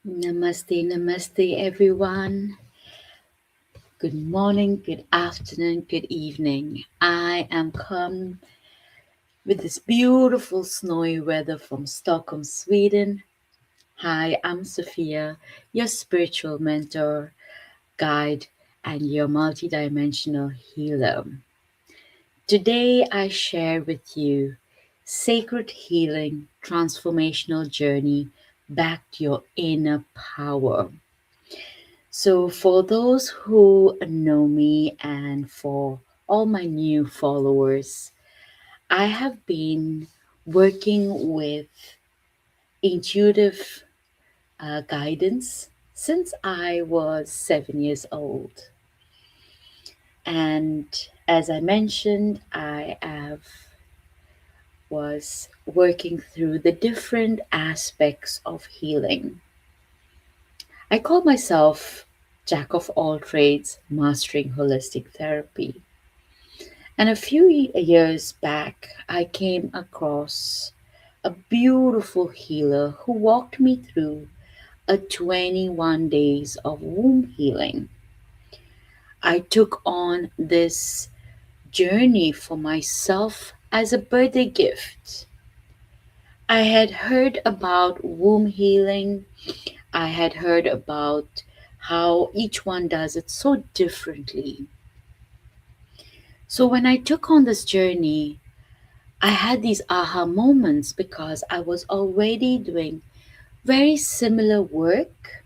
Namaste, namaste, everyone. Good morning, good afternoon, good evening. I am come with this beautiful snowy weather from Stockholm, Sweden. Hi, I'm Sophia, your spiritual mentor, guide, and your multidimensional healer. Today, I share with you sacred healing transformational journey back to your inner power. So, for those who know me and for all my new followers, I have been working with intuitive guidance since I was 7 years old. And as I mentioned, I have was working through the different aspects of healing. I call myself Jack of all trades, mastering holistic therapy. And a few years back, I came across a beautiful healer who walked me through a 21 days of womb healing. I took on this journey for myself as a birthday gift. I had heard about womb healing. I had heard about how each one does it so differently. So when I took on this journey, I had these aha moments because I was already doing very similar work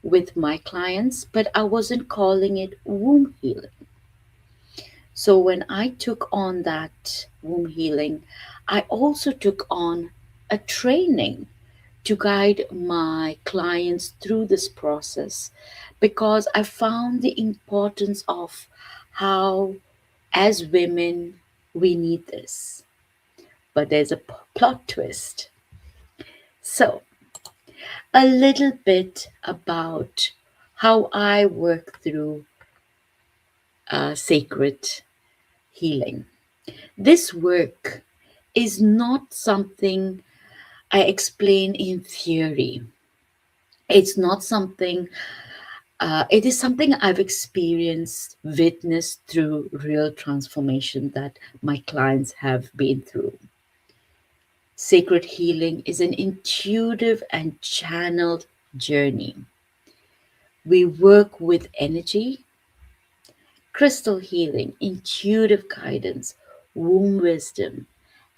with my clients, but I wasn't calling it womb healing. So when I took on that womb healing, I also took on a training to guide my clients through this process because I found the importance of how, as women, we need this. But there's a plot twist. So, a little bit about how I work through sacred healing. This work is not something I explain in theory. It's not something, it is something I've experienced, witnessed through real transformation that my clients have been through. Sacred healing is an intuitive and channeled journey. We work with energy, crystal healing, intuitive guidance, womb wisdom,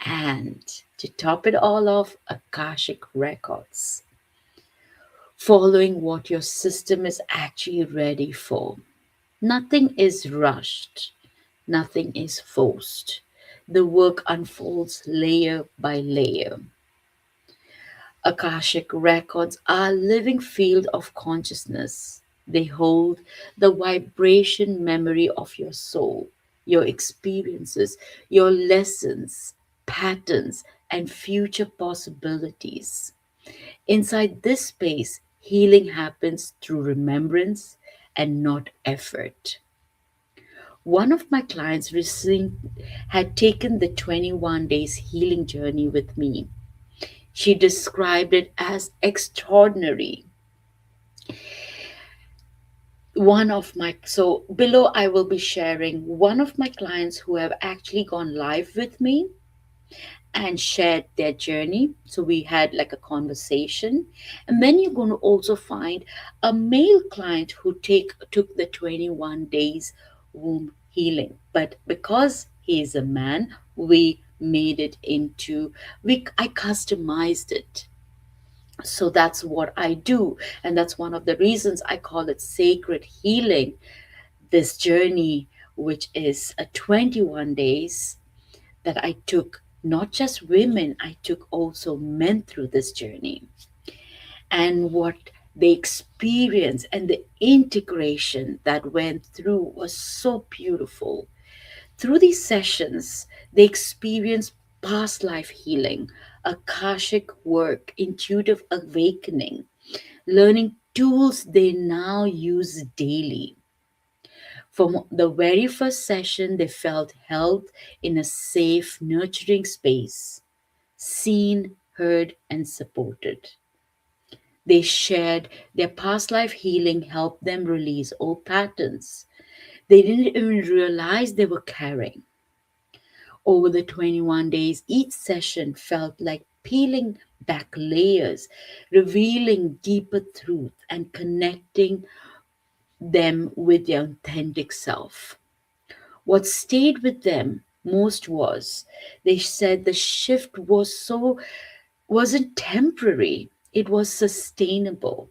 and to top it all off, Akashic Records, following what your system is actually ready for. Nothing is rushed, nothing is forced. The work unfolds layer by layer. Akashic records are a living field of consciousness. They hold the vibration memory of your soul, your experiences, your lessons, patterns, and future possibilities. Inside this space, healing happens through remembrance and not effort. One of my clients recently had taken the 21 days healing journey with me. She described it as extraordinary. So below I will be sharing one of my clients who have actually gone live with me and shared their journey. So we had like a conversation. And then you're going to also find a male client who took the 21 days womb healing. But because he is a man, we made it into we I customized it. So that's what I do. And that's one of the reasons I call it sacred healing. This journey, which is a 21 days that I took not just women, I took also men through this journey. And what the experience and the integration that went through was so beautiful. Through these sessions, they experienced past life healing, Akashic work, intuitive awakening, learning tools they now use daily. From the very first session, they felt held in a safe, nurturing space, seen, heard, and supported. They shared their past life healing helped them release old patterns they didn't even realize they were carrying. Over the 21 days, each session felt like peeling back layers, revealing deeper truth, and connecting them with their authentic self. What stayed with them most was they said the shift wasn't temporary, it was sustainable.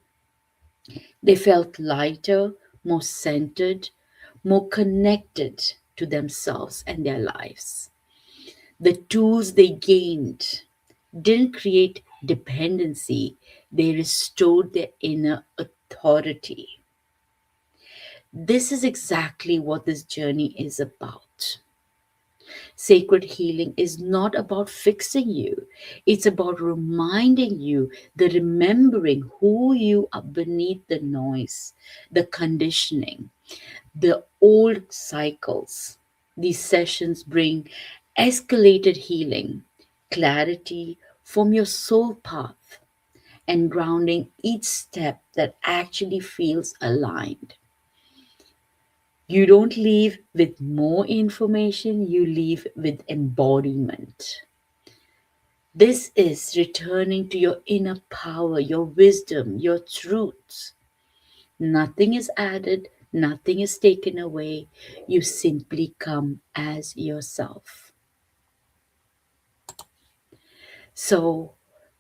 They felt lighter, more centered, more connected to themselves and their lives. The tools they gained didn't create dependency, they restored their inner authority. This is exactly what this journey is about. Sacred healing is not about fixing you, it's about reminding you, the remembering who you are beneath the noise, the conditioning, the old cycles. These sessions bring escalated healing, clarity from your soul path, and grounding each step that actually feels aligned. You don't leave with more information, you leave with embodiment. This is returning to your inner power, your wisdom, your truths. Nothing is added, nothing is taken away. You simply come as yourself. So,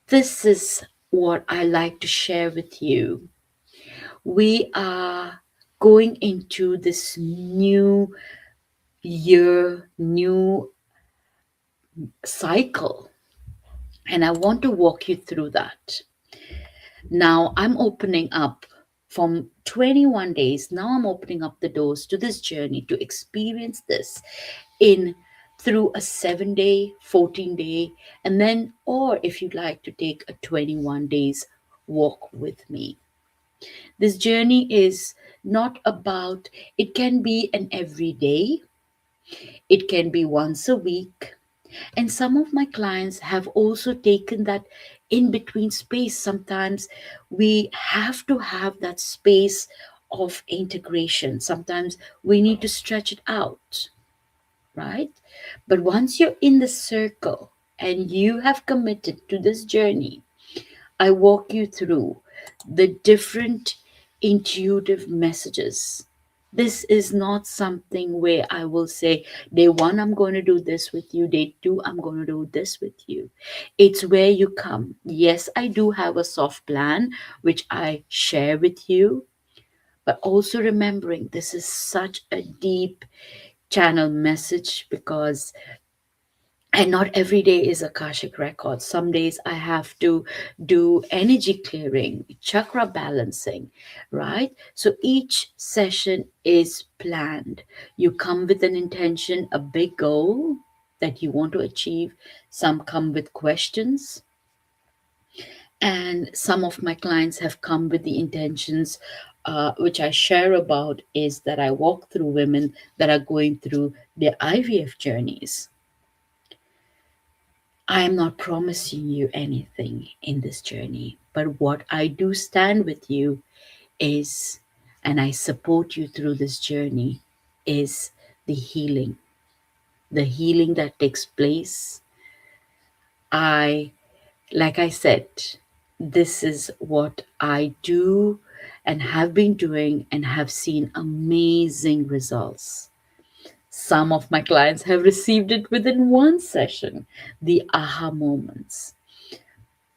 this is what I like to share with you. We are going into this new year, new cycle, and I want to walk you through that. Now I'm opening up from 21 days. Now I'm opening up the doors to this journey to experience this in through a 7 day, 14 day, and then, or if you'd like to take a 21 days walk with me. This journey is not about, it can be an everyday, it can be once a week, and some of my clients have also taken that in between space. Sometimes we have to have that space of integration. Sometimes we need to stretch it out, right? But once you're in the circle and you have committed to this journey, I walk you through the different intuitive messages. This is not something where I will say, day one, I'm going to do this with you, day two, I'm going to do this with you. It's where you come. Yes, I do have a soft plan, which I share with you, but also remembering this is such a deep channel message because and not every day is Akashic Records. Some days I have to do energy clearing, chakra balancing, right? So each session is planned. You come with an intention, a big goal that you want to achieve. Some come with questions, and some of my clients have come with the intentions. Which I share about is that I walk through women that are going through their IVF journeys. I am not promising you anything in this journey, but what I do stand with you is, and I support you through this journey, is the healing that takes place. I, like I said, this is what I do and have been doing and have seen amazing results. Some of my clients have received it within one session, the aha moments.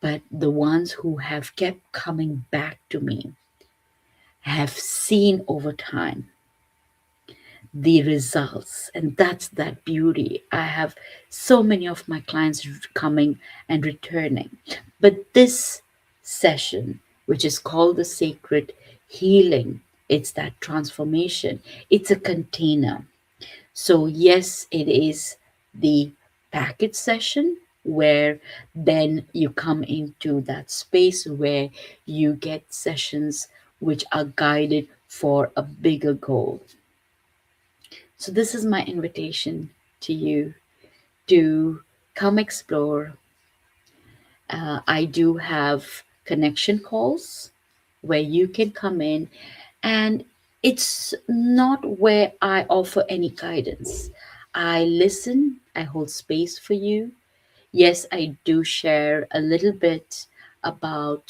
But the ones who have kept coming back to me have seen over time the results, and that's that beauty. I have so many of my clients coming and returning, but this session, which is called the sacred healing, it's that transformation, it's a container. So, yes, it is the package session where then you come into that space where you get sessions which are guided for a bigger goal. So, this is my invitation to you to come explore. I do have connection calls where you can come in, and it's not where I offer any guidance. I listen, I hold space for you. Yes, I do share a little bit about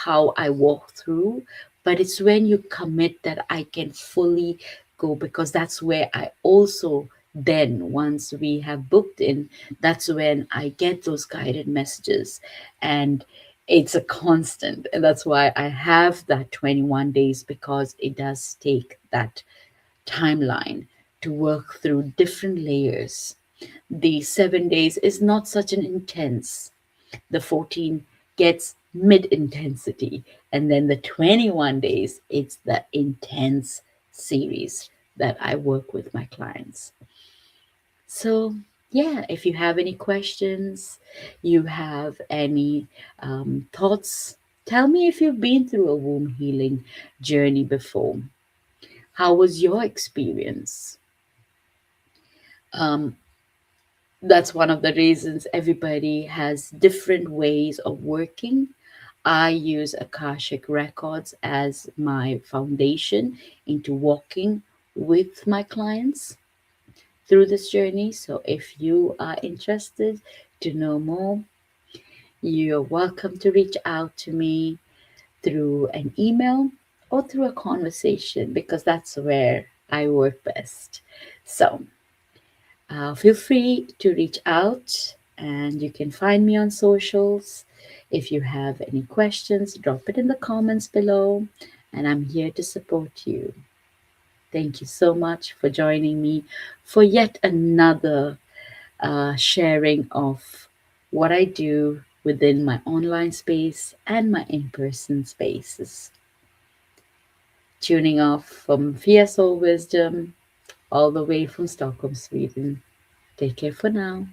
how I walk through, but it's when you commit that I can fully go, because that's where I also then, once we have booked in, that's when I get those guided messages. And it's a constant. And that's why I have that 21 days, because it does take that timeline to work through different layers. The 7 days is not such an intense. The 14 gets mid intensity. And then the 21 days, it's the intense series that I work with my clients. So, yeah, if you have any questions, you have any thoughts, tell me if you've been through a womb healing journey before. How was your experience? Um, that's one of the reasons everybody has different ways of working. I use Akashic Records as my foundation into walking with my clients through this journey. So if you are interested to know more, you're welcome to reach out to me through an email or through a conversation, because that's where I work best. So feel free to reach out, and you can find me on socials. If you have any questions, drop it in the comments below, and I'm here to support you. Thank you so much for joining me for yet another sharing of what I do within my online space and my in person spaces. Tuning off from Fia Soul Wisdom, all the way from Stockholm, Sweden. Take care for now.